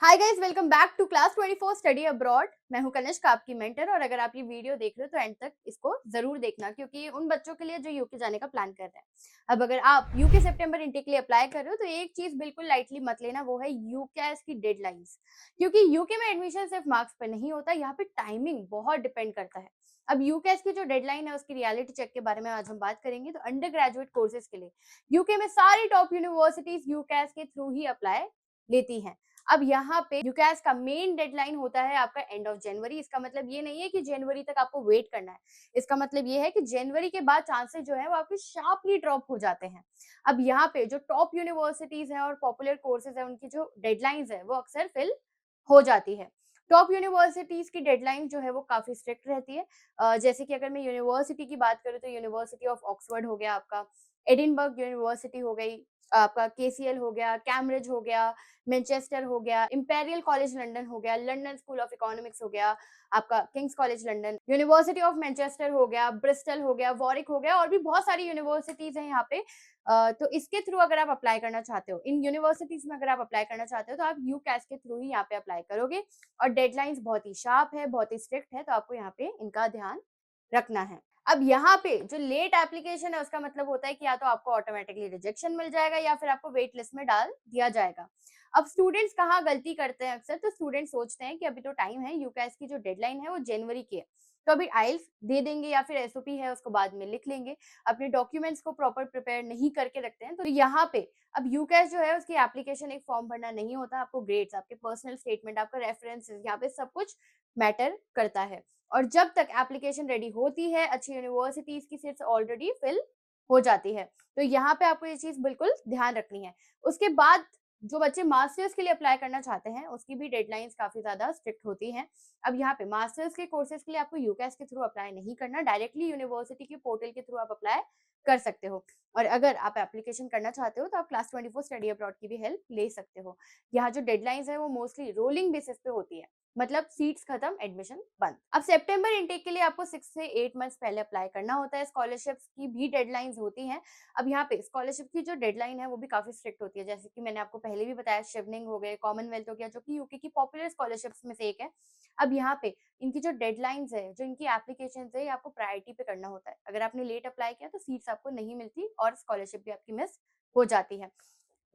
Hi guys, welcome back to class 24 study abroad. मैं हूं कनिष्का, आपकी मेंटर। और अगर आप ये वीडियो देख रहे हो तो एंड तक इसको जरूर देखना, क्योंकि ये उन बच्चों के लिए जो यूके जाने का प्लान कर रहे हैं। अब अगर आप यूके सितंबर इंटेक के लिए अप्लाई कर रहे हो तो एक चीज बिल्कुल लाइटली मत लेना, वो है यूकेएस की डेडलाइंस। क्योंकि यूके में एडमिशन सिर्फ मार्क्स पर नहीं होता, यहाँ पे टाइमिंग बहुत डिपेंड करता है। अब यूकेएस की जो डेडलाइन है उसकी रियलिटी चेक के बारे में आज हम बात करेंगे। तो अंडर ग्रेजुएट कोर्सेज के लिए यूके में सारी टॉप यूनिवर्सिटीज यूकेएस के थ्रू ही अप्लाई लेती हैं। अब यहाँ पे यूकेएस का मेन डेडलाइन होता है आपका एंड ऑफ जनवरी। इसका मतलब ये नहीं है कि जनवरी तक आपको वेट करना है। इसका मतलब ये है कि जनवरी के बाद चांसेस जो है वो आपके शार्पली ड्रॉप हो जाते हैं। अब यहाँ पे जो टॉप यूनिवर्सिटीज हैं और पॉपुलर कोर्सेज है, उनकी जो डेडलाइंस है वो अक्सर फिल हो जाती है। टॉप यूनिवर्सिटीज की डेडलाइन जो है वो काफी स्ट्रिक्ट रहती है। जैसे कि अगर मैं यूनिवर्सिटी की बात करूँ तो यूनिवर्सिटी ऑफ ऑक्सफोर्ड हो गया आपका, एडिनबर्ग यूनिवर्सिटी हो गई, आपका केसीएल हो गया, कैम्ब्रिज हो गया, मैनचेस्टर हो गया, इंपेरियल कॉलेज लंदन हो गया, लंदन स्कूल ऑफ इकोनॉमिक्स हो गया, आपका Kings college London, university of Manchester हो गया, ब्रिस्टल हो गया, वॉरिक हो गया, और भी बहुत सारी यूनिवर्सिटीज हैं यहाँ पे। तो इसके थ्रू अगर आप अप्लाई करना चाहते हो, इन यूनिवर्सिटीज में अगर आप अप्लाई करना चाहते हो तो आप यूकेएस के थ्रू ही यहाँ पे अप्लाई करोगे। और डेडलाइंस बहुत ही शार्प है, बहुत ही स्ट्रिक्ट है, तो आपको यहाँ पे इनका ध्यान रखना है। अब यहाँ पे जो लेट एप्लीकेशन है उसका मतलब होता है कि या तो आपको ऑटोमेटिकली रिजेक्शन मिल जाएगा या फिर आपको वेट लिस्ट में डाल दिया जाएगा। अब स्टूडेंट्स कहाँ गलती करते हैं अक्सर, तो स्टूडेंट्स सोचते हैं कि अभी तो टाइम है, यूकेएस की जो डेडलाइन है वो जनवरी की है, तो अभी आइल्स दे देंगे या फिर एसओपी है उसको बाद में लिख लेंगे। अपने डॉक्यूमेंट्स को प्रॉपर प्रिपेयर नहीं करके रखते हैं। तो यहाँ पे अब यूकेएस जो है उसकी एप्लीकेशन एक फॉर्म भरना नहीं होता, आपको ग्रेड्स, आपके पर्सनल स्टेटमेंट, आपका रेफरेंसेस, यहाँ पे सब कुछ मैटर करता है। और जब तक एप्लीकेशन रेडी होती है, अच्छी यूनिवर्सिटीज की सीट्स ऑलरेडी फिल हो जाती है। तो यहाँ पे आपको ये चीज बिल्कुल ध्यान रखनी है। उसके बाद जो बच्चे मास्टर्स के लिए अप्लाई करना चाहते हैं उसकी भी डेडलाइंस काफी ज्यादा स्ट्रिक्ट होती हैं। अब यहाँ पे मास्टर्स के कोर्सेज के लिए आपको यूकेएस के थ्रू अप्लाई नहीं करना, डायरेक्टली यूनिवर्सिटी के पोर्टल के थ्रू आप अप्लाई कर सकते हो। और अगर आप एप्लीकेशन करना चाहते हो तो आप क्लास 24 स्टडी अब्रॉड की भी हेल्प ले सकते हो। यहाँ जो डेडलाइंस है वो मोस्टली रोलिंग बेसिस पे होती है, मतलब सीट्स खत्म, एडमिशन बंद। अब सितंबर इनटेक के लिए आपको 6 से 8 मंथ्स पहले अप्लाई करना होता है। स्कॉलरशिप्स की भी डेडलाइंस होती हैं। अब यहाँ पे स्कॉलरशिप की जो डेडलाइन है वो भी काफी स्ट्रिक्ट होती है, जैसे कि मैंने आपको पहले भी बताया, शिवनिंग हो गए, कॉमनवेल्थ हो गया, जो कि यूके की पॉपुलर स्कॉलरशिप्स में से एक है। अब यहाँ पे इनकी जो डेडलाइंस है, जो इनकी एप्लीकेशन है, ये आपको प्रायोरिटी पे करना होता है। अगर आपने लेट अप्लाई किया तो सीट्स आपको नहीं मिलती और स्कॉलरशिप भी आपकी मिस हो जाती है।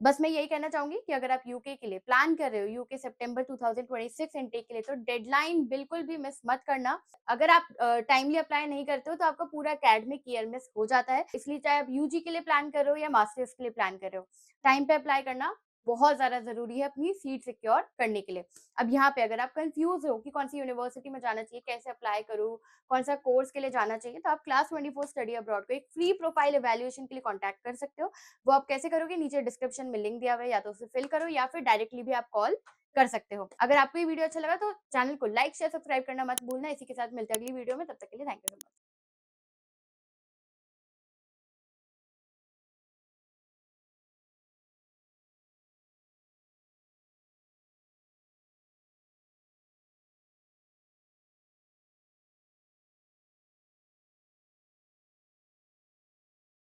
बस मैं यही कहना चाहूंगी कि अगर आप यूके के लिए प्लान कर रहे हो, यूके सितंबर 2026 इनटेक के लिए, तो डेडलाइन बिल्कुल भी मिस मत करना। अगर आप टाइमली अप्लाई नहीं करते हो तो आपका पूरा एकेडमिक ईयर मिस हो जाता है। इसलिए चाहे आप यूजी के लिए प्लान कर रहे हो या मास्टर्स के लिए प्लान कर रहे हो, टाइम पे अप्लाई करना बहुत ज्यादा जरूरी है अपनी सीट सिक्योर करने के लिए। अब यहाँ पे अगर आप कंफ्यूज हो कि कौन सी यूनिवर्सिटी में जाना चाहिए, कैसे अप्लाई करूँ, कौन सा कोर्स के लिए जाना चाहिए, तो आप क्लास 24 स्टडी अब्रॉड को एक फ्री प्रोफाइल इवैल्यूएशन के लिए कॉन्टैक्ट कर सकते हो। वो आप कैसे करोगे, नीचे डिस्क्रिप्शन में लिंक दिया हुआ है, या तो उसे फिल करो या फिर डायरेक्टली भी आप कॉल कर सकते हो। अगर आपको ये वीडियो अच्छा लगा तो चैनल को लाइक शेयर सब्सक्राइब करना मत भूलना। इसी के साथ मिलते हैं अगली वीडियो में, तब तक के लिए थैंक यू सो मच।